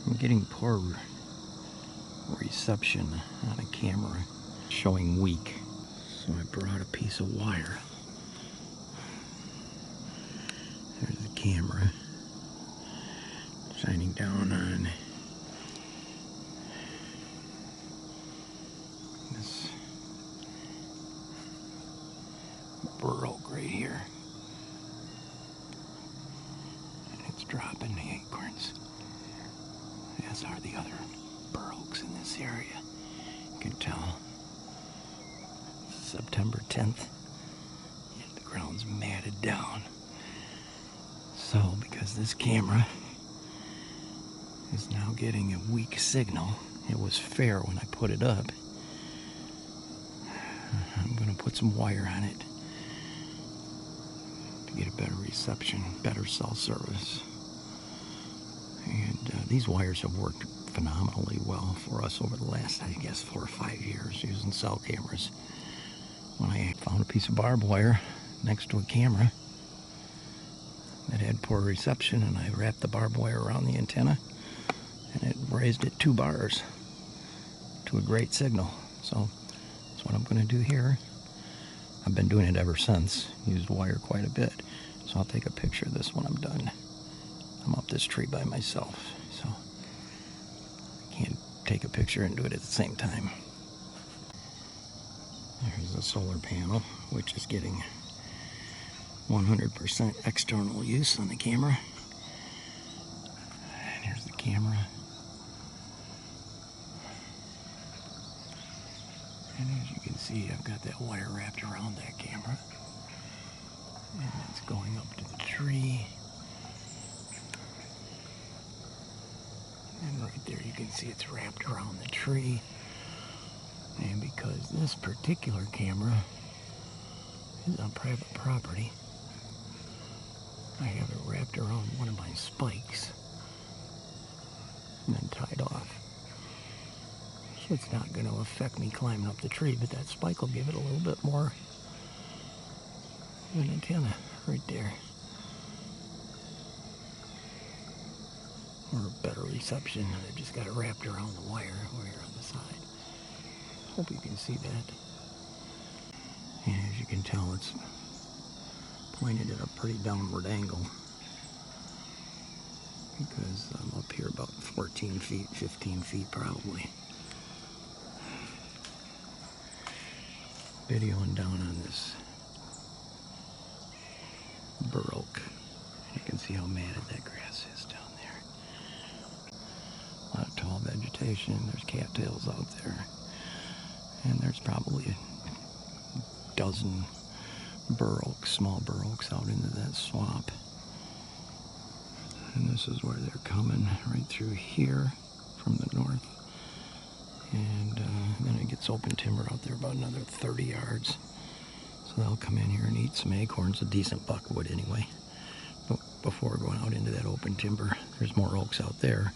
I'm getting poor reception on a camera showing weak. So I brought a piece of wire. There's the camera shining down on this bur oak right here. And it's dropping the acorns, as are the other bur oaks in this area. You can tell. September 10th, and the ground's matted down. So, because this camera is now getting a weak signal, it was fair when I put it up. I'm going to put some wire on it to get a better reception, better cell service. And these wires have worked phenomenally well for us over the last, I guess, 4 or 5 years using cell cameras. When I found a piece of barbed wire next to a camera that had poor reception, and I wrapped the barbed wire around the antenna, and it raised it 2 bars to a great signal. So that's what I'm going to do here. I've been doing it ever since. Used wire quite a bit. So I'll take a picture of this when I'm done. I'm up this tree by myself, so I can't take a picture and do it at the same time. There's the solar panel, which is getting 100% external use on the camera. And here's the camera. And as you can see, I've got that wire wrapped around that camera. And it's going up to the tree. And right there you can see it's wrapped around the tree. And because this particular camera is on private property, I have it wrapped around one of my spikes and then tied off. So it's not going to affect me climbing up the tree, but that spike will give it a little bit more of an antenna right there. Or a better reception. I just got it wrapped around the wire on the side. Hope you can see that. And as you can tell, it's pointed at a pretty downward angle because I'm up here about 14 feet, 15 feet probably. Videoing down on this bur oak. You can see how matted that grass is down there. A lot of tall vegetation. There's cattails out there. And there's probably a dozen bur oaks, small bur oaks out into that swamp. And this is where they're coming, right through here from the north. And then it gets open timber out there about another 30 yards. So they'll come in here and eat some acorns, a decent buckwood anyway. But before going out into that open timber, there's more oaks out there.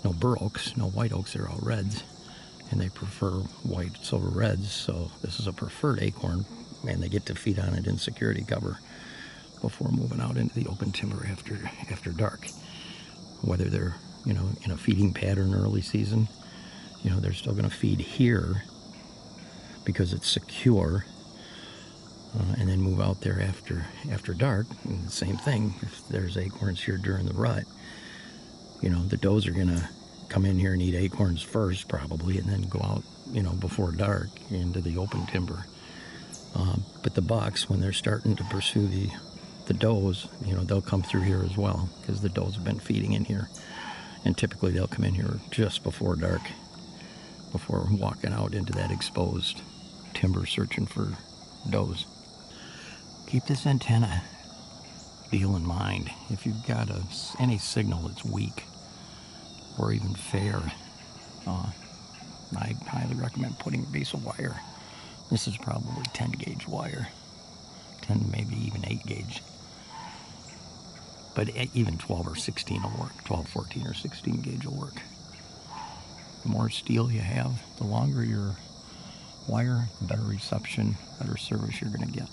No bur oaks, no white oaks, they're all reds. And they prefer whites over reds, so this is a preferred acorn, and they get to feed on it in security cover before moving out into the open timber after dark. Whether they're, in a feeding pattern early season, they're still going to feed here because it's secure, and then move out there after dark. And the same thing, if there's acorns here during the rut, the does are going to come in here and eat acorns first probably, and then go out, before dark into the open timber. But the bucks, when they're starting to pursue the does, they'll come through here as well because the does have been feeding in here. And typically they'll come in here just before dark, before walking out into that exposed timber searching for does. Keep this antenna deal in mind. If you've got any signal that's weak or even fair, I highly recommend putting a piece of wire. This is probably 10 gauge wire, 10, maybe even 8 gauge. But even 12 or 16 will work. 12, 14, or 16 gauge will work. The more steel you have, the longer your wire, the better reception, better service you're going to get.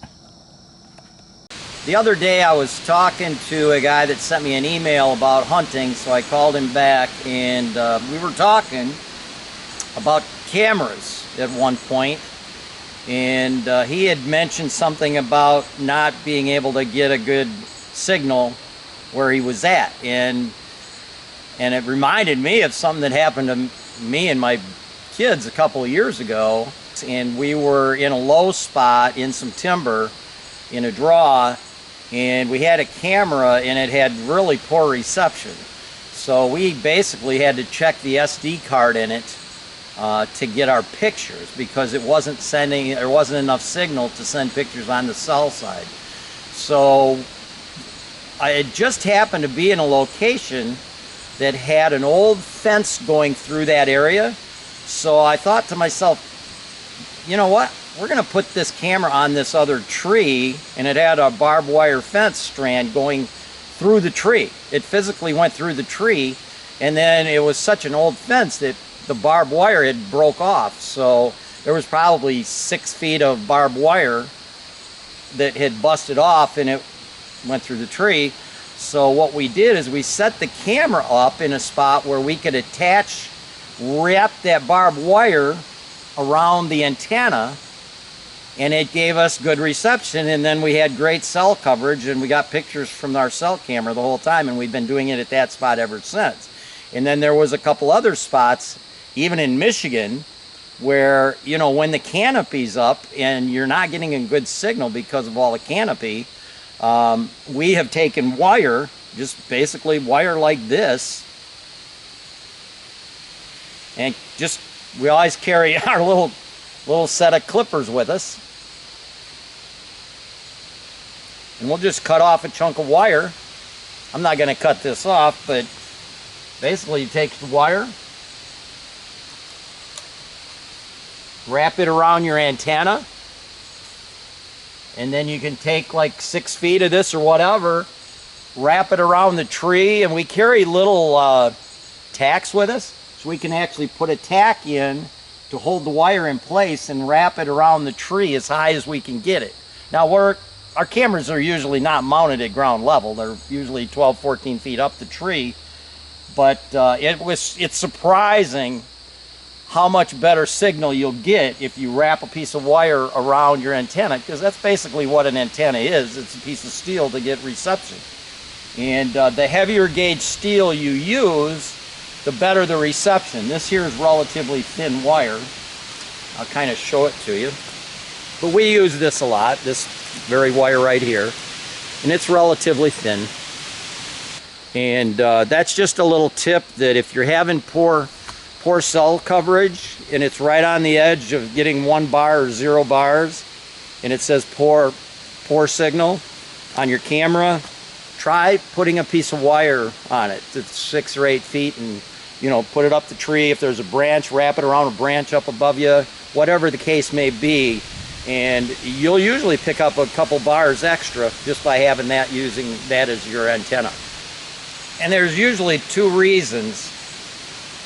The other day I was talking to a guy that sent me an email about hunting, so I called him back, and we were talking about cameras at one point, and he had mentioned something about not being able to get a good signal where he was at, and it reminded me of something that happened to me and my kids a couple of years ago. And we were in a low spot in some timber in a draw, and we had a camera and it had really poor reception, so we basically had to check the SD card in it to get our pictures, because it wasn't sending, there wasn't enough signal to send pictures on the cell side. So I had just happened to be in a location that had an old fence going through that area, so I thought to myself, you know what, we're going to put this camera on this other tree, and it had a barbed wire fence strand going through the tree. It physically went through the tree, and then it was such an old fence that the barbed wire had broke off, so there was probably 6 feet of barbed wire that had busted off, and it went through the tree. So what we did is we set the camera up in a spot where we could wrap that barbed wire around the antenna, and it gave us good reception, and then we had great cell coverage, and we got pictures from our cell camera the whole time, and we've been doing it at that spot ever since. And then there was a couple other spots, even in Michigan, where, you know, when the canopy's up and you're not getting a good signal because of all the canopy, we have taken wire, just basically wire like this, and just, we always carry our little set of clippers with us, and we'll just cut off a chunk of wire. I'm not going to cut this off, but basically you take the wire, wrap it around your antenna, and then you can take like 6 feet of this or whatever, wrap it around the tree, and we carry little tacks with us, so we can actually put a tack in to hold the wire in place and wrap it around the tree as high as we can get it. Now, our cameras are usually not mounted at ground level. They're usually 12, 14 feet up the tree, but it's surprising how much better signal you'll get if you wrap a piece of wire around your antenna, because that's basically what an antenna is. It's a piece of steel to get reception. And the heavier gauge steel you use, the better the reception. This here is relatively thin wire. I'll kind of show it to you. But we use this a lot, this very wire right here. And it's relatively thin. And that's just a little tip that if you're having poor cell coverage and it's right on the edge of getting 1 bar or 0 bars, and it says poor signal on your camera, try putting a piece of wire on it that's 6 or 8 feet, and, you know, put it up the tree. If there's a branch, wrap it around a branch up above you, whatever the case may be, and you'll usually pick up a couple bars extra just by having that, using that as your antenna. And there's usually 2 reasons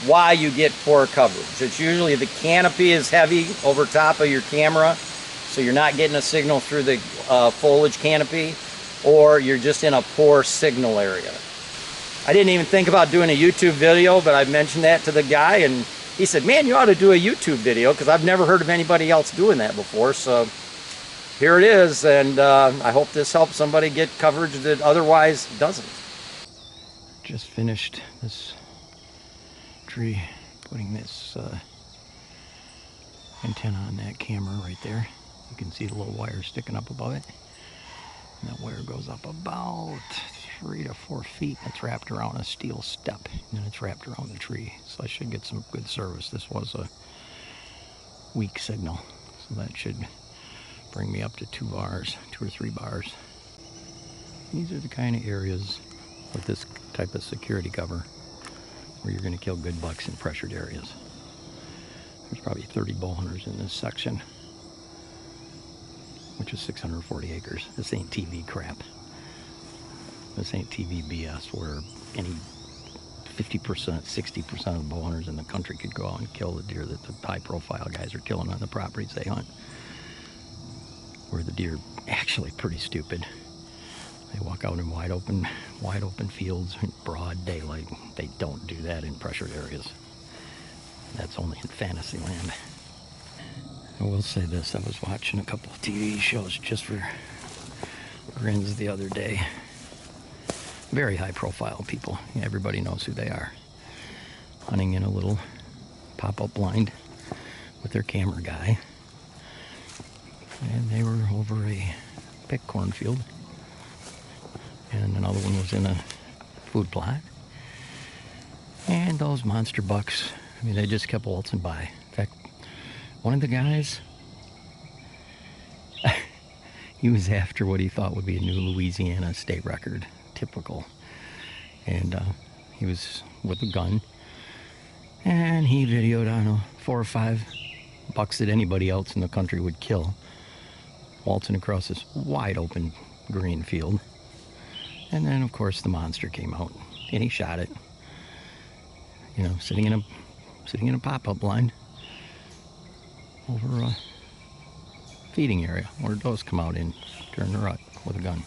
why you get poor coverage. It's usually the canopy is heavy over top of your camera, so you're not getting a signal through the foliage canopy, or you're just in a poor signal area. I didn't even think about doing a YouTube video, but I mentioned that to the guy, and he said, man, you ought to do a YouTube video, because I've never heard of anybody else doing that before. So here it is, and I hope this helps somebody get coverage that otherwise doesn't. Just finished this tree, putting this antenna on that camera right there. You can see the little wire sticking up above it. And that wire goes up about 3 to 4 feet. It's wrapped around a steel step, and it's wrapped around the tree. So I should get some good service. This was a weak signal, so that should bring me up to 2 or 3 bars. These are the kind of areas with this type of security cover where you're going to kill good bucks in pressured areas. There's probably 30 bow hunters in this section, which is 640 acres. This ain't TV crap. This ain't TV BS where any 50%, 60% of the bow hunters in the country could go out and kill the deer that the high-profile guys are killing on the properties they hunt, where the deer are actually pretty stupid. They walk out in wide open fields in broad daylight. They don't do that in pressured areas. That's only in fantasy land. I will say this, I was watching a couple of TV shows just for grins the other day. Very high profile people. Everybody knows who they are. Hunting in a little pop-up blind with their camera guy. And they were over a pick cornfield. And another one was in a food plot. And those monster bucks, I mean, they just kept waltzing by. In fact, one of the guys, he was after what he thought would be a new Louisiana state record, typical. And he was with a gun, and he videoed, I don't know, 4 or 5 bucks that anybody else in the country would kill, waltzing across this wide open green field. And then, of course, the monster came out, and he shot it. You know, sitting in a pop-up blind over a feeding area where does come out in during the rut with a gun.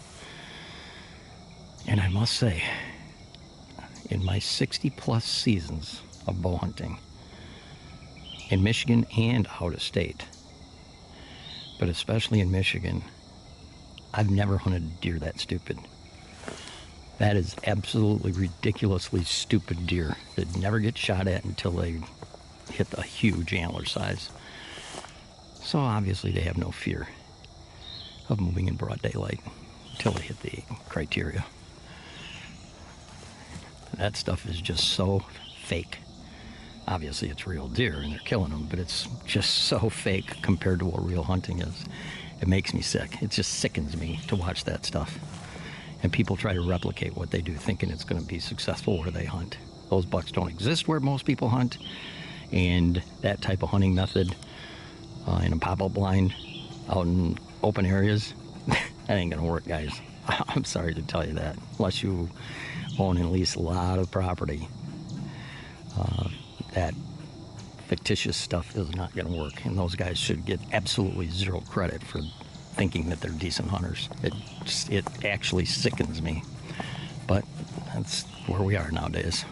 And I must say, in my 60-plus seasons of bow hunting, in Michigan and out of state, but especially in Michigan, I've never hunted a deer that stupid. That is absolutely ridiculously stupid deer that never get shot at until they hit a huge antler size. So obviously they have no fear of moving in broad daylight until they hit the criteria. That stuff is just so fake. Obviously it's real deer and they're killing them, but it's just so fake compared to what real hunting is. It makes me sick. It just sickens me to watch that stuff. And people try to replicate what they do, thinking it's going to be successful where they hunt. Those bucks don't exist where most people hunt, and that type of hunting method in a pop-up blind out in open areas, that ain't going to work, guys. I'm sorry to tell you that. Unless you own and lease a lot of property, that fictitious stuff is not going to work, and those guys should get absolutely zero credit for thinking that they're decent hunters. It actually sickens me, but that's where we are nowadays.